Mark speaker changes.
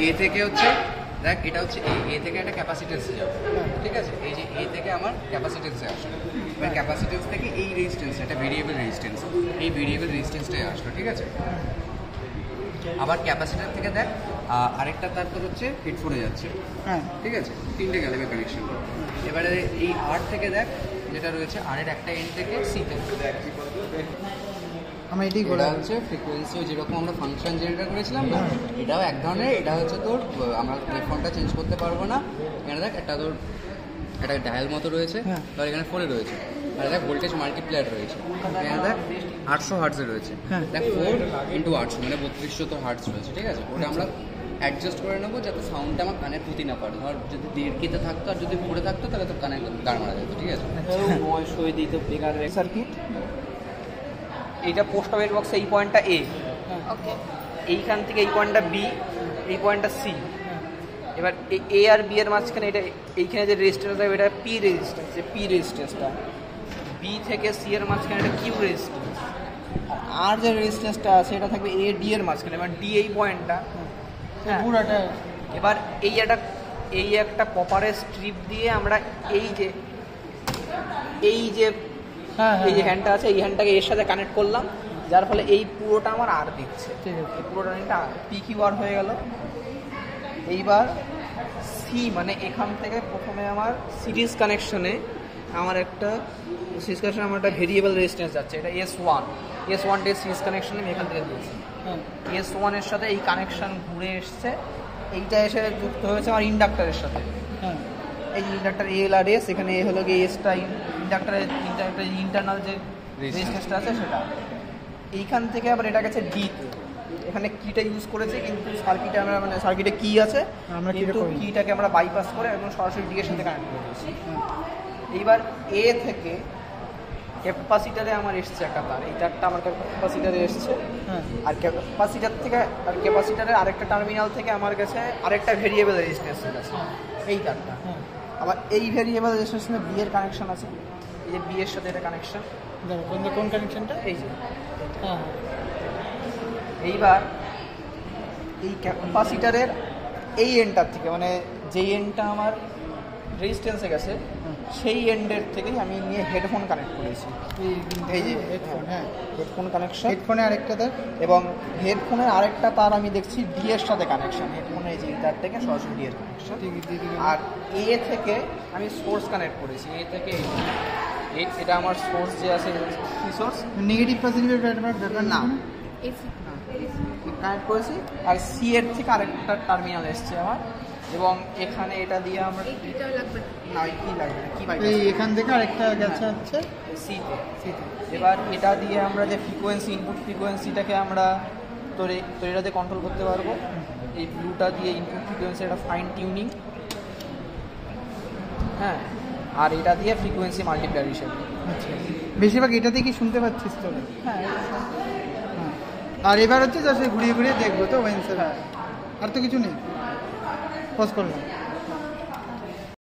Speaker 1: এ থেকে হচ্ছে দেখ এটা হচ্ছে এ থেকে একটা ক্যাপাসিটেন্সে যাবে, ঠিক আছে? এই যে এ থেকে আমার ক্যাপাসিটেন্সে আসবে, এবার ক্যাপাসিটেন্স থেকে এই রেজিস্ট্যান্স, এটা ভেরিয়েবল রেজিস্ট্যান্স, এই ভেরিয়েবল রেজিস্ট্যান্সটাই আসলো, ঠিক আছে? আবার ক্যাপাসিটার থেকে দেখ আরেকটা তার তোর হচ্ছে হেডফোনে যাচ্ছে, হ্যাঁ ঠিক আছে, 3টে গেলে কানেকশন। এবারে এই আর থেকে দেখ যেটা রয়েছে আরের একটা এন্ড থেকে সিতে, আমরা এটাই করা হচ্ছে ফ্রিকোয়েন্সিও যেরকম আমরা ফাংশন জেনারেট করেছিলাম না, এটাও এক ধরনের। এটা হচ্ছে তোর আমরা ওয়েভফর্মটা চেঞ্জ করতে পারবো না। এখানে দেখ একটা তোর একটা ডায়াল মতো রয়েছে, ধর এখানে 4 রয়েছে, আর দেখ ভোল্টেজ মাল্টিপ্লায়ার রয়েছে, এখানে দেখ 800 হার্টজে রয়েছে, দেখ 4 × 800 মানে 3200 তো হার্টজ রয়েছে, ঠিক আছে? ওটা আমরা অ্যাডজাস্ট করে নেবো যাতে সাউন্ডটা আমার কানে ক্ষতি না পারে। ধর যদি 1.5 থাকতো আর যদি পড়ে থাকতো তাহলে তো কানে গাড় মারা যেত, ঠিক আছে?
Speaker 2: বয়স হয়ে দিত বেকার সার্কিট। এইটা পোস্ট অফ বক্স, এই পয়েন্টটা এ, ওকে, এইখান থেকে এই পয়েন্টটা বি, এই পয়েন্টটা সি। এবার এ আর বি এর মাঝখানে এটা এইখানে যে রেজিস্ট্যান্স আছে এটা পি রেজিস্ট্যান্স, যে পি রেজিস্ট্যান্সটা বি থেকে সি এর মাঝখানে এটা কিউ রেজিস্ট্যান্স, আর যে রেজিস্ট্যান্সটা আছে এটা থাকবে এ ডি এর মাঝখানে। এবার ডি এই পয়েন্টটা, হ্যাঁ পুরোটা। এবার এই একটা কপারের স্ট্রিপ দিয়ে আমরা এই যে এই যে হ্যান্ডটা আছে এই হ্যান্ডটাকে এর সাথে কানেক্ট করলাম, যার ফলে এই পুরোটা আমার আর দিচ্ছে, ঠিক আছে? এই পুরোটা এটা পি কিউ আর হয়ে গেল। এইবার সি মানে এখান থেকে প্রথমে আমার সিরিজ কানেকশনে আমার একটা ভেরিয়েবল রেজিস্ট্যান্স যাচ্ছে, এটা S1 সিরিজ কানেকশনে আমি এখান থেকে দিয়েছি। S1 এর সাথে এই কানেকশন ঘুরে এসছে, এইটা এসে যুক্ত হয়েছে আমার ইন্ডাক্টরের সাথে। এই যে ইন্ডাক্টর এল আর এস, এখানে এ হলো গিয়ে এসটা ইন্ডাক্টরের ইন্টারনাল যে রেজিস্ট্যান্সটা আছে সেটা। এইখান থেকে আবার এটা গেছে ডি তে, এখানে কিটা ইউজ করেছে কিন্তু সার্কিটে আমরা মানে সার্কিটে কি আছে আমরা কিন্তু কিটাকে আমরা বাইপাস করে একদম সরাসরি ডি এর সাথে কানেক্ট করে দিয়েছি। এইবার এ থেকে ক্যাপাসিটারে আমার এসছে একটা তার, এই তারটা আমার ক্যাপাসিটারে এসছে, আর ক্যাপাসিটার থেকে আর ক্যাপাসিটারের আরেকটা টার্মিনাল থেকে আমার কাছে আরেকটা ভেরিয়েবল রেজিস্ট্যান্স আছে, এই তারটা। আবার এই ভেরিয়েবল রেজিস্ট্যান্সে বি এর কানেকশন আছে, এই যে বি এর সাথে এটা কানেকশন, কোন কানেকশনটা এই যে, হ্যাঁ। এইবার এই ক্যাপাসিটারের এই এন্ডটার থেকে মানে যেই এন্ডটা আমার রেজিস্ট্যান্সে গেছে সেই এন্ডের থেকেই আমি নিয়ে হেডফোন কানেক্ট করেছি, এই যে হেডফোন, হ্যাঁ হেডফোন কানেকশন, হেডফোনে আরেকটা তার, এবং হেডফোনের আরেকটা তার আমি দেখছি ডি এর সাথে কানেকশন, হেডফোনের এই যে তার থেকে সরাসরি ডি এর কানেকশন। আর এ থেকে আমি সোর্স কানেক্ট করেছি, এ থেকে এটা আমার সোর্স যে আছে, কি সোর্স, নেগেটিভ পজিটিভের ব্যাপার না, কানেক্ট করেছি। আর সি এর থেকে আরেকটা টার্মিনাল এসছে আমার, এবং এখানে এটা দিয়ে আমরা না কি লাগবে না, কি এখান থেকে আরেকটা গেছে হচ্ছে সিতে। এবার এটা দিয়ে আমরা যে ফ্রিকোয়েন্সি ইনপুট ফ্রিকোয়েন্সিটাকে আমরা এটাতে কন্ট্রোল করতে পারবো। এই ব্লুটা দিয়ে ইনপুট ফ্রিকোয়েন্সি একটা ফাইন টিউনিং, হ্যাঁ, আর এটা দিয়ে ফ্রিকোয়েন্সি মাল্টিপ্লায়ার হিসেবে। বেশিরভাগ এটাতে কি শুনতে পাচ্ছিস তো? হ্যাঁ। আর এবার হচ্ছে জাস্ট ঘুরিয়ে ঘুরিয়ে দেখবো তো ওয়েন্সের, আর তো কিছু নেই। পজ করলাম।